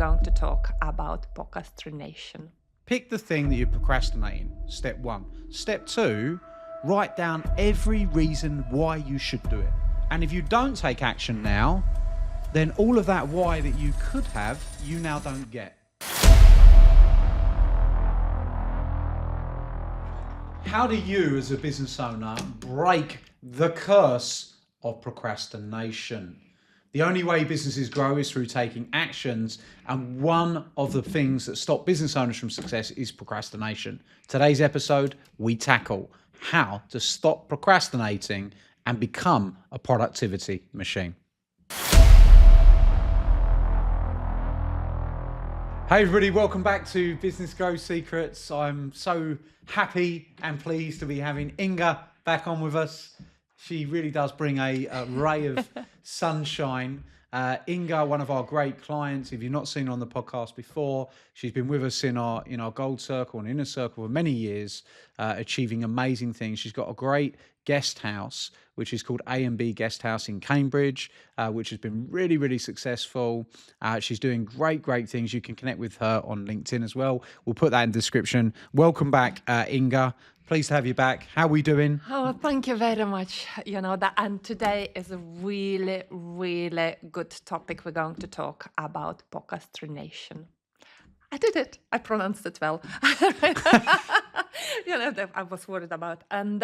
going to talk about procrastination. Pick the thing that you're procrastinating, step 1. Step 2, write down every reason why you should do it. And if you don't take action now, then all of that why that you could have, you now don't get. How do you, as a business owner, break the curse of procrastination? The only way businesses grow is through taking actions, and one of the things that stop business owners from success is procrastination. Today's episode, we tackle how to stop procrastinating and become a productivity machine. Hey everybody, welcome back to Business Growth Secrets. I'm so happy and pleased to be having Inga back on with us. She really does bring a ray of sunshine. Inga, one of our great clients. If you've not seen her on the podcast before, she's been with us in our gold circle and inner circle for many years, achieving amazing things. She's got a great guest house, which is called A&B Guest House in Cambridge, which has been really, really successful. She's doing great things. You can connect with her on LinkedIn as well. We'll put that in the description. Welcome back, Inga. Pleased to have you back. How are we doing? Oh, thank you very much. And today is a really, really good topic. We're going to talk about procrastination. I did it. I pronounced it well. I was worried about. And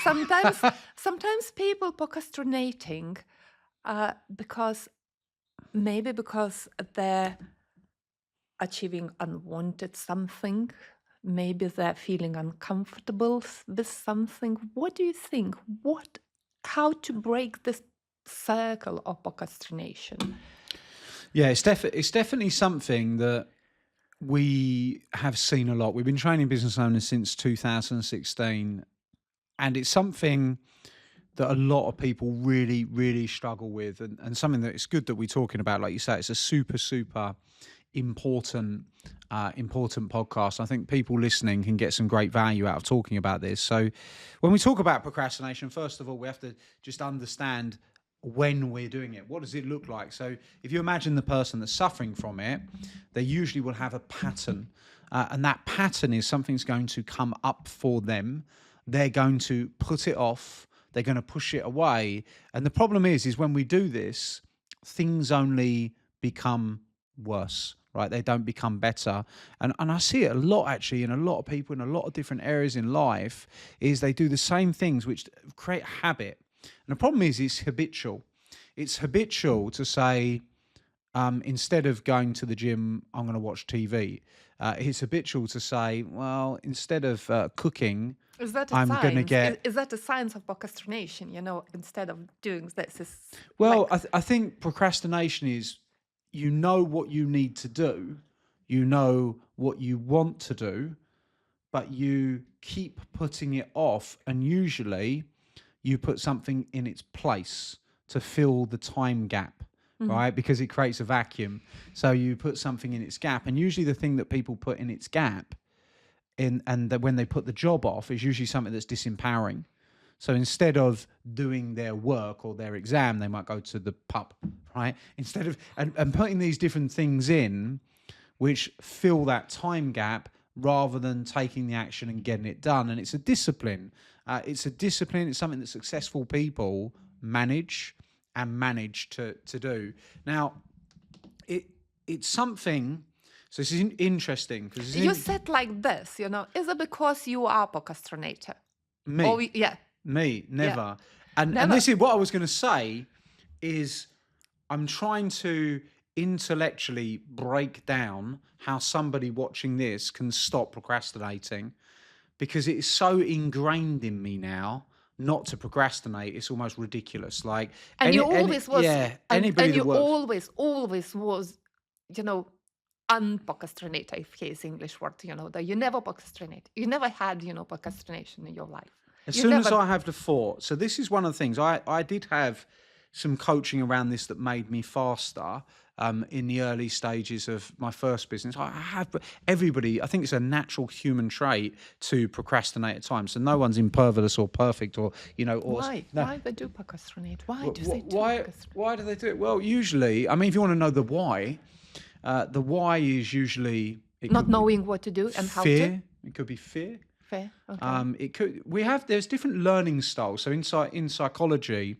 sometimes people procrastinating because they're achieving unwanted something. Maybe they're feeling uncomfortable with something. What do you think? How to break this circle of procrastination? Yeah, it's definitely something that we have seen a lot. We've been training business owners since 2016, and it's something that a lot of people really, really struggle with, and something that it's good that we're talking about. Like you say, it's a super important podcast. I think people listening can get some great value out of talking about this. So when we talk about procrastination, first of all, we have to just understand when we're doing it. What does it look like? So if you imagine the person that's suffering from it, they usually will have a pattern, and that pattern is something's going to come up for them. They're going to put it off. They're going to push it away. And the problem is when we do this, things only become worse. Right, they don't become better, and I see it a lot actually in a lot of people in a lot of different areas in life. Is they do the same things which create habit, and the problem is it's habitual. It's habitual to say instead of going to the gym, I'm going to watch TV. It's habitual to say, well, instead of cooking, I'm going to get. Is that a sign of procrastination? Instead of doing this, I think procrastination is. You know what you need to do, you know what you want to do, but you keep putting it off, and usually you put something in its place to fill the time gap, right? Because it creates a vacuum. So you put something in its gap, and usually the thing that people put in its gap, when they put the job off, is usually something that's disempowering. So instead of doing their work or their exam, they might go to the pub, right? Instead of and putting these different things in, which fill that time gap, rather than taking the action and getting it done. And it's a discipline. It's something that successful people manage to do. Now, it's something. So this is interesting because you said like this. Is it because you are a procrastinator? Me. Yeah. Me, never. Yeah. And this is what I was going to say is I'm trying to intellectually break down how somebody watching this can stop procrastinating, because it is so ingrained in me now not to procrastinate. It's almost ridiculous. Like, and you always was, anybody and you that works, always was, unprocrastinator, if he is English word, that you never procrastinate. You never had, procrastination in your life. As soon as I have the thought. So this is one of the things. I did have some coaching around this that made me faster in the early stages of my first business. I think it's a natural human trait to procrastinate at times. So no one's impervious or perfect or. Why? No. Why they do procrastinate? Why do they do Why do they do it? Well, usually, if you want to know the why, The why is usually it Not could be knowing what to do and how to. fear. It could be fear. Fair. Okay. It could. There's different learning styles. So in psychology,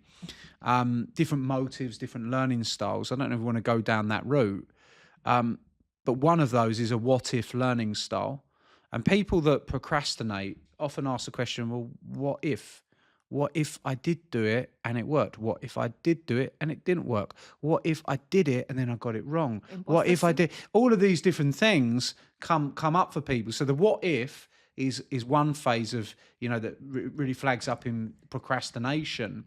different motives, different learning styles. I don't know if we want to go down that route, but one of those is a what if learning style. And people that procrastinate often ask the question, well, what if? What if I did do it and it worked? What if I did do it and it didn't work? What if I did it and then I got it wrong? What if I did? All of these different things come up for people. So the what if is one phase of, that really flags up in procrastination.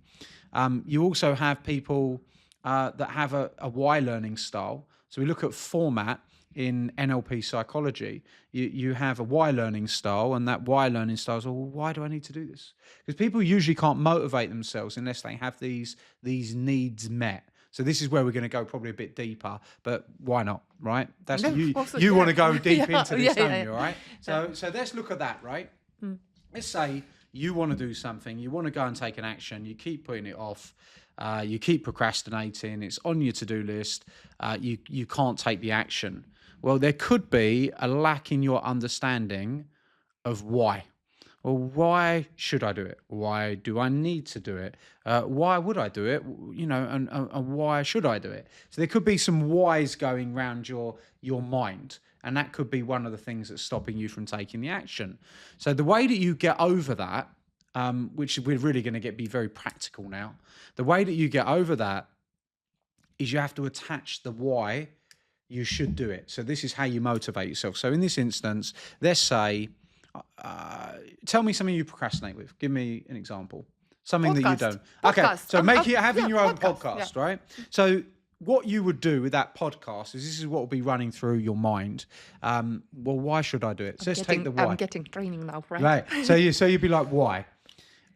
You also have people that have a why learning style. So we look at format in NLP psychology. You have a why learning style, and that why learning style is, well, why do I need to do this? Because people usually can't motivate themselves unless they have these needs met. So this is where we're going to go probably a bit deeper, but why not, right? That's you want to go deep into this, don't you, right? So let's look at that, right? Let's say you want to do something, you want to go and take an action, you keep putting it off, you keep procrastinating, it's on your to-do list, you can't take the action. Well, there could be a lack in your understanding of why. Well, why should I do it? Why do I need to do it? Why would I do it? And why should I do it? So there could be some whys going around your mind, and that could be one of the things that's stopping you from taking the action. So the way that you get over that, which we're really going to be very practical now, the way that you get over that is you have to attach the why you should do it. So this is how you motivate yourself. So in this instance, let's say, tell me something you procrastinate with. Give me an example. Something that you don't. Okay, so having your own podcast, right? So what you would do with that podcast is this is what will be running through your mind. Well, why should I do it? So let's take the why. I'm getting training now, right? Right. So you'd be like, why?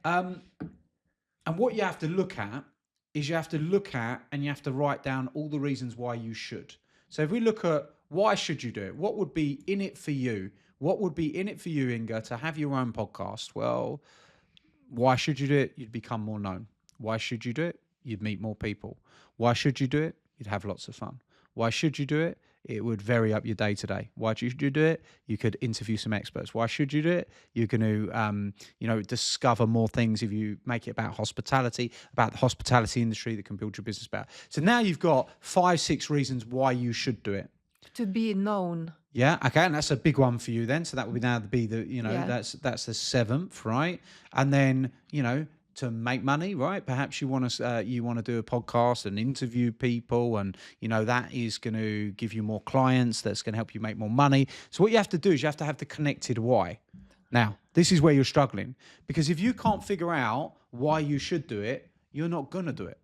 And what you have to look at is you have to write down all the reasons why you should. So if we look at why should you do it? What would be in it for you? What would be in it for you, Inga, to have your own podcast? Well, why should you do it? You'd become more known. Why should you do it? You'd meet more people. Why should you do it? You'd have lots of fun. Why should you do it? It would vary up your day to day. Why should you do it? You could interview some experts. Why should you do it? You're going to, discover more things if you make it about hospitality, about the hospitality industry that can build your business better. So now you've got 5-6 reasons why you should do it. To be known. Yeah, okay, and that's a big one for you then. So that would be that's the 7th, right? And then, to make money, right? Perhaps you want to do a podcast and interview people, and that is going to give you more clients. That's going to help you make more money. So what you have to do is you have to have the connected why. Now, this is where you're struggling, because if you can't figure out why you should do it, you're not going to do it.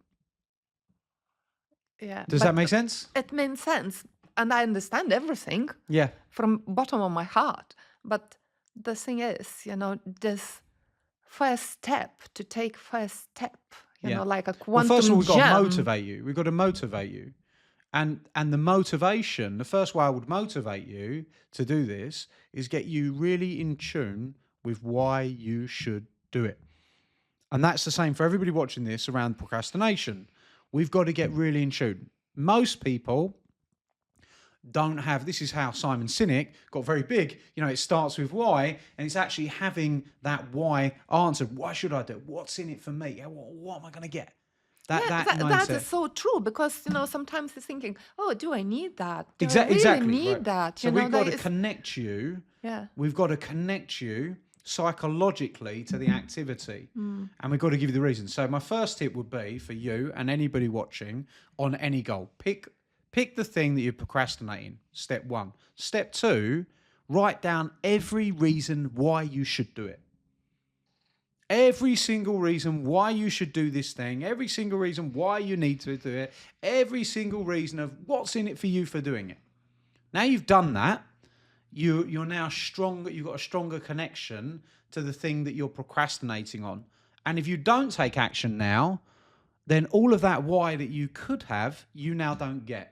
Yeah. Does that make sense? It makes sense, and I understand everything. Yeah. From bottom of my heart, but the thing is, this first step, to take first step, like a quantum first of all, we've got gem. to motivate you. We've got to motivate you. And the motivation, the first way I would motivate you to do this is get you really in tune with why you should do it. And that's the same for everybody watching this around procrastination. We've got to get really in tune. Most people don't have, this is how Simon Sinek got very big. It starts with why, and it's actually having that why answered. Why should I do it? What's in it for me? What am I going to get? That mindset. That is so true, because sometimes you're thinking, oh, do I need that? Do Exactly. I really need that? So we've got to connect you. Yeah. We've got to connect you psychologically to the activity, and we've got to give you the reason. So my first tip would be for you and anybody watching on any goal: pick the thing that you're procrastinating. Step 1. Step 2, write down every reason why you should do it. Every single reason why you should do this thing, every single reason why you need to do it, every single reason of what's in it for you for doing it. Now you've done that, you're now stronger, you've got a stronger connection to the thing that you're procrastinating on. And if you don't take action now, then all of that why that you could have, you now don't get.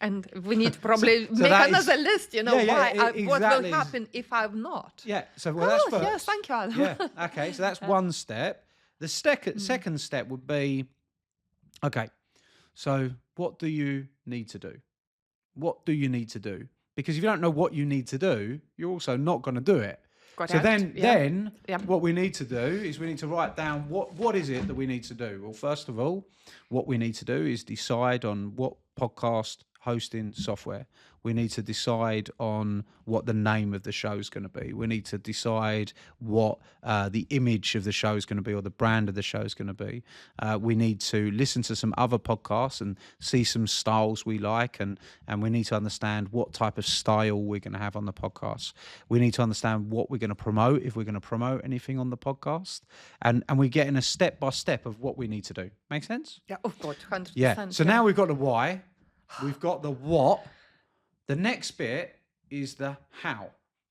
And we need to probably make another list, what will happen if I'm not. Yeah, so that's first. Yes, thank you, Adam. Yeah, okay, so that's one step. The second step would be, okay, so what do you need to do? what do you need to do? Because if you don't know what you need to do, you're also not going to do it. So Correct. then Yeah. what we need to do is we need to write down what is it that we need to do. Well, first of all, what we need to do is decide on what podcast hosting software. We need to decide on what the name of the show is going to be. We need to decide what the image of the show is going to be, or the brand of the show is going to be. We need to listen to some other podcasts and see some styles we like, and we need to understand what type of style we're going to have on the podcast. We need to understand what we're going to promote, if we're going to promote anything on the podcast, and we're getting a step by step of what we need to do. Make sense? Yeah, of course, 100%. Yeah. So now we've got the why, we've got the what. The next bit is the how.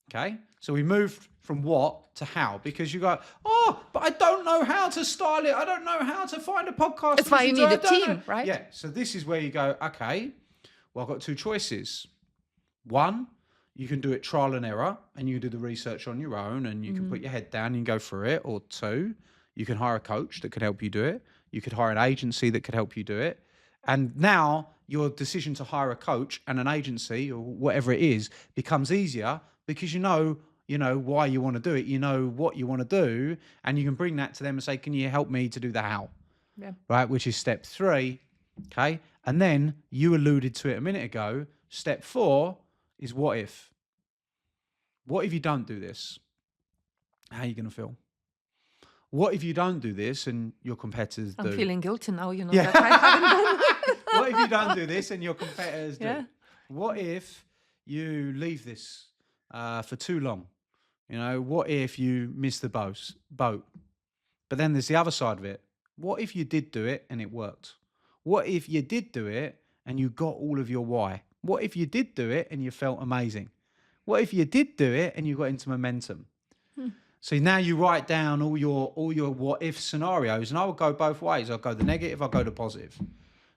Okay. So we moved from what to how, because you go, oh, but I don't know how to style it. I don't know how to find a podcast. That's why you need a team, right? Yeah. So this is where you go, okay, well, I've got two choices. One, you can do it trial and error, and you do the research on your own, and you can put your head down and go through it. Or two, you can hire a coach that could help you do it. You could hire an agency that could help you do it. And now your decision to hire a coach and an agency or whatever it is becomes easier, because you know why you want to do it. You know what you want to do, and you can bring that to them and say, can you help me to do the how? Yeah. Right, which is step 3. Okay. And then you alluded to it a minute ago. Step 4 is what if. What if you don't do this? How are you going to feel? What if you don't do this and your competitors do? I'm feeling guilty now, Yeah. that I haven't done. What if you don't do this and your competitors do? Yeah. What if you leave this for too long? What if you miss the boat? But then there's the other side of it. What if you did do it and it worked? What if you did do it and you got all of your why? What if you did do it and you felt amazing? What if you did do it and you got into momentum? So now you write down all your what if scenarios, and I will go both ways. I'll go the negative, I'll go the positive.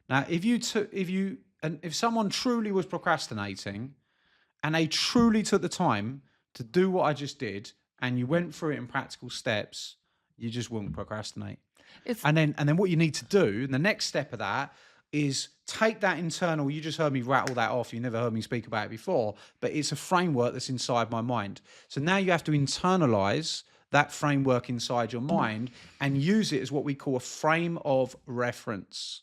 Now, if someone truly was procrastinating and they truly took the time to do what I just did, and you went through it in practical steps, you just wouldn't procrastinate. And then what you need to do, and the next step of that, is take that internal, you just heard me rattle that off, you never heard me speak about it before, but it's a framework that's inside my mind. So now you have to internalize that framework inside your mind and use it as what we call a frame of reference.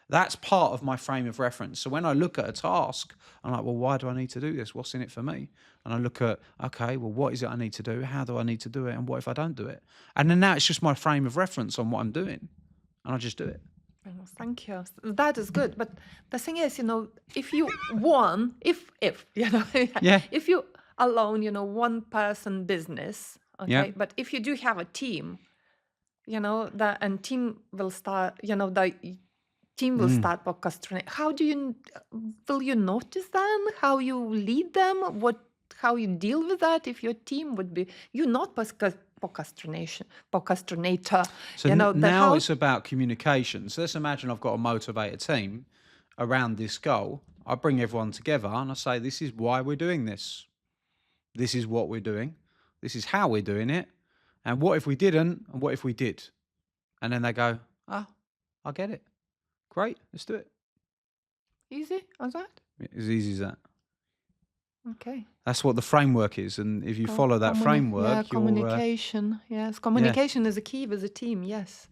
That's part of my frame of reference. So when I look at a task, I'm like, well, why do I need to do this? What's in it for me? And I look at, okay, well, what is it I need to do? How do I need to do it? And what if I don't do it? And then now it's just my frame of reference on what I'm doing. And I just do it. Oh, thank you. That is good. But the thing is, if you won, if Yeah. if you alone, one person business, okay. Yeah. But if you do have a team, and team will start, the team will start procrastinating. Will you notice then how you lead them? How you deal with that? If your team would be, you're not procrastinator. So now it's about communication. So let's imagine I've got to motivate a team around this goal. I bring everyone together and I say, this is why we're doing this. This is what we're doing. This is how we're doing it. And what if we didn't? And what if we did? And then they go, I get it. Great, let's do it. Easy as that? As easy as that. Okay. That's what the framework is. And if you follow that framework, communication. Yes, communication is a key with a team. Yes.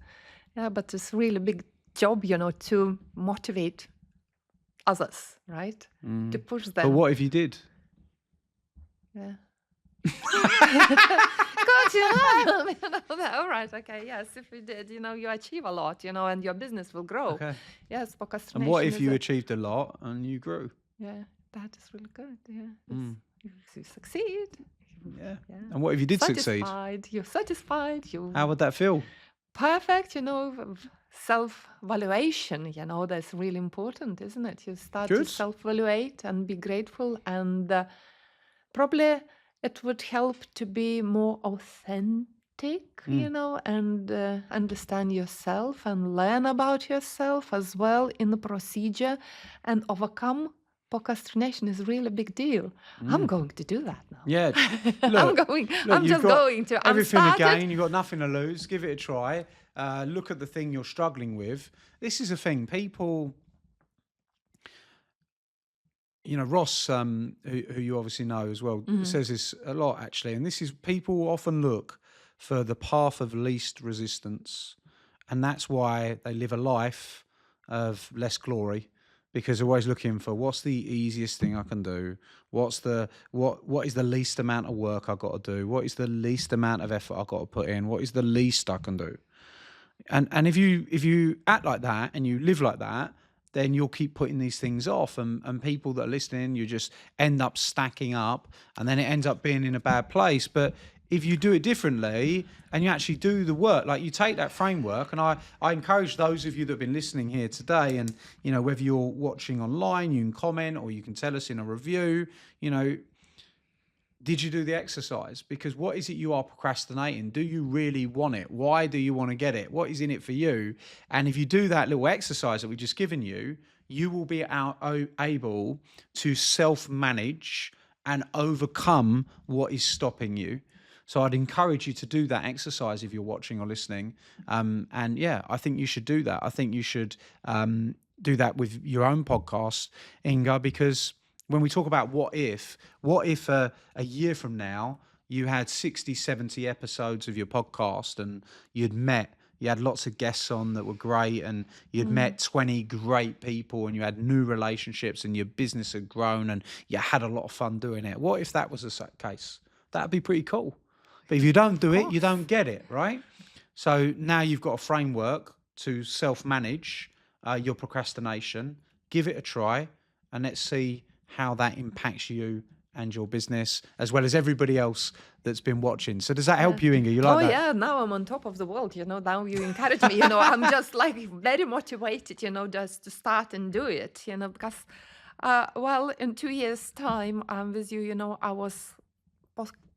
Yeah, but it's really big job, to motivate others, right? To push them. But what if you did? Yeah. God, all right, okay, yes, if you did, you achieve a lot, and your business will grow. Okay. Yes, procrastination. And what if you achieved a lot and you grew? Yeah, that is really good. Yeah, if you succeed. Yeah. And what if you did succeed? You're satisfied. How would that feel? Perfect, self-valuation, that's really important, isn't it? You start to self-evaluate and be grateful, and probably it would help to be more authentic, and understand yourself and learn about yourself as well in the procedure, and overcome procrastination is really a big deal. I'm going to do that now. Yeah. I'm just going to. Everything again, you've got nothing to lose. Give it a try. Look at the thing you're struggling with. This is a thing. People, Ross, who you obviously know as well, says this a lot actually, and this is people often look for the path of least resistance, and that's why they live a life of less glory, because they're always looking for what's the easiest thing I can do, what is the least amount of work I've got to do, what is the least amount of effort I've got to put in, what is the least I can do. And if you act like that and you live like that, then you'll keep putting these things off, and people that are listening, you just end up stacking up, and then it ends up being in a bad place. But if you do it differently and you actually do the work, like you take that framework, and I encourage those of you that have been listening here today, and whether you're watching online, you can comment or you can tell us in a review, did you do the exercise? Because what is it you are procrastinating? Do you really want it? Why do you want to get it? What is in it for you? And if you do that little exercise that we've just given you, you will be able to self-manage and overcome what is stopping you. So I'd encourage you to do that exercise if you're watching or listening. And yeah, I think you should do that. I think you should do that with your own podcast, Inga, because when we talk about what if a year from now you had 60, 70 episodes of your podcast, and you had lots of guests on that were great, and you'd met 20 great people, and you had new relationships, and your business had grown, and you had a lot of fun doing it. What if that was the case? That'd be pretty cool. But if you don't do it, you don't get it, right? So now you've got a framework to self-manage your procrastination. Give it a try, and let's see how that impacts you and your business, as well as everybody else that's been watching. So does that help you, Inga? You like that? Oh yeah, now I'm on top of the world, now you encourage me, I'm just like very motivated, just to start and do it, because, in 2 years' time, I'm with you, I was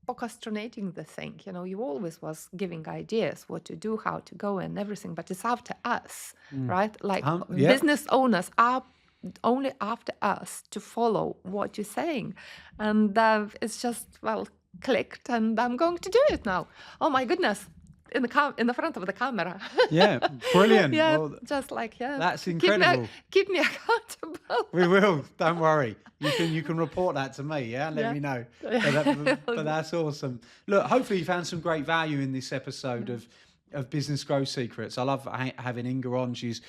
procrastinating the thing, you always was giving ideas, what to do, how to go and everything, but it's after us, right? Like Yeah. business owners are only after us to follow what you're saying. And it's just, clicked, and I'm going to do it now. Oh my goodness. In the front of the camera. Yeah, brilliant. Yeah, Well, just like, that's incredible. Keep me accountable. We will. Don't worry. You can report that to me, yeah? Let me know. But that's awesome. Look, hopefully you found some great value in this episode of Business Growth Secrets. I love having Inga on. She's,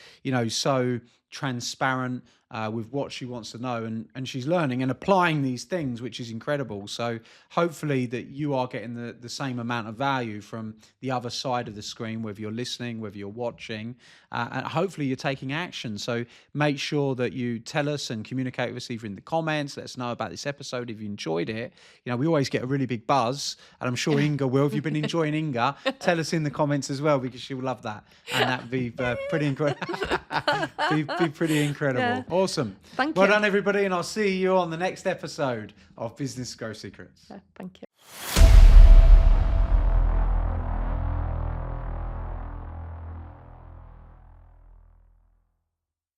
so transparent with what she wants to know, and she's learning and applying these things, which is incredible. So hopefully that you are getting the same amount of value from the other side of the screen, whether you're listening, whether you're watching, and hopefully you're taking action. So make sure that you tell us and communicate with us either in the comments. Let us know about this episode if you enjoyed it. We always get a really big buzz, and I'm sure Inga will. If you've been enjoying Inga, tell us in the comments as well, because she will love that, and that'd be pretty incredible. be pretty incredible. Yeah. Awesome. Thank you. Well done, everybody, and I'll see you on the next episode of Business Growth Secrets. Thank you.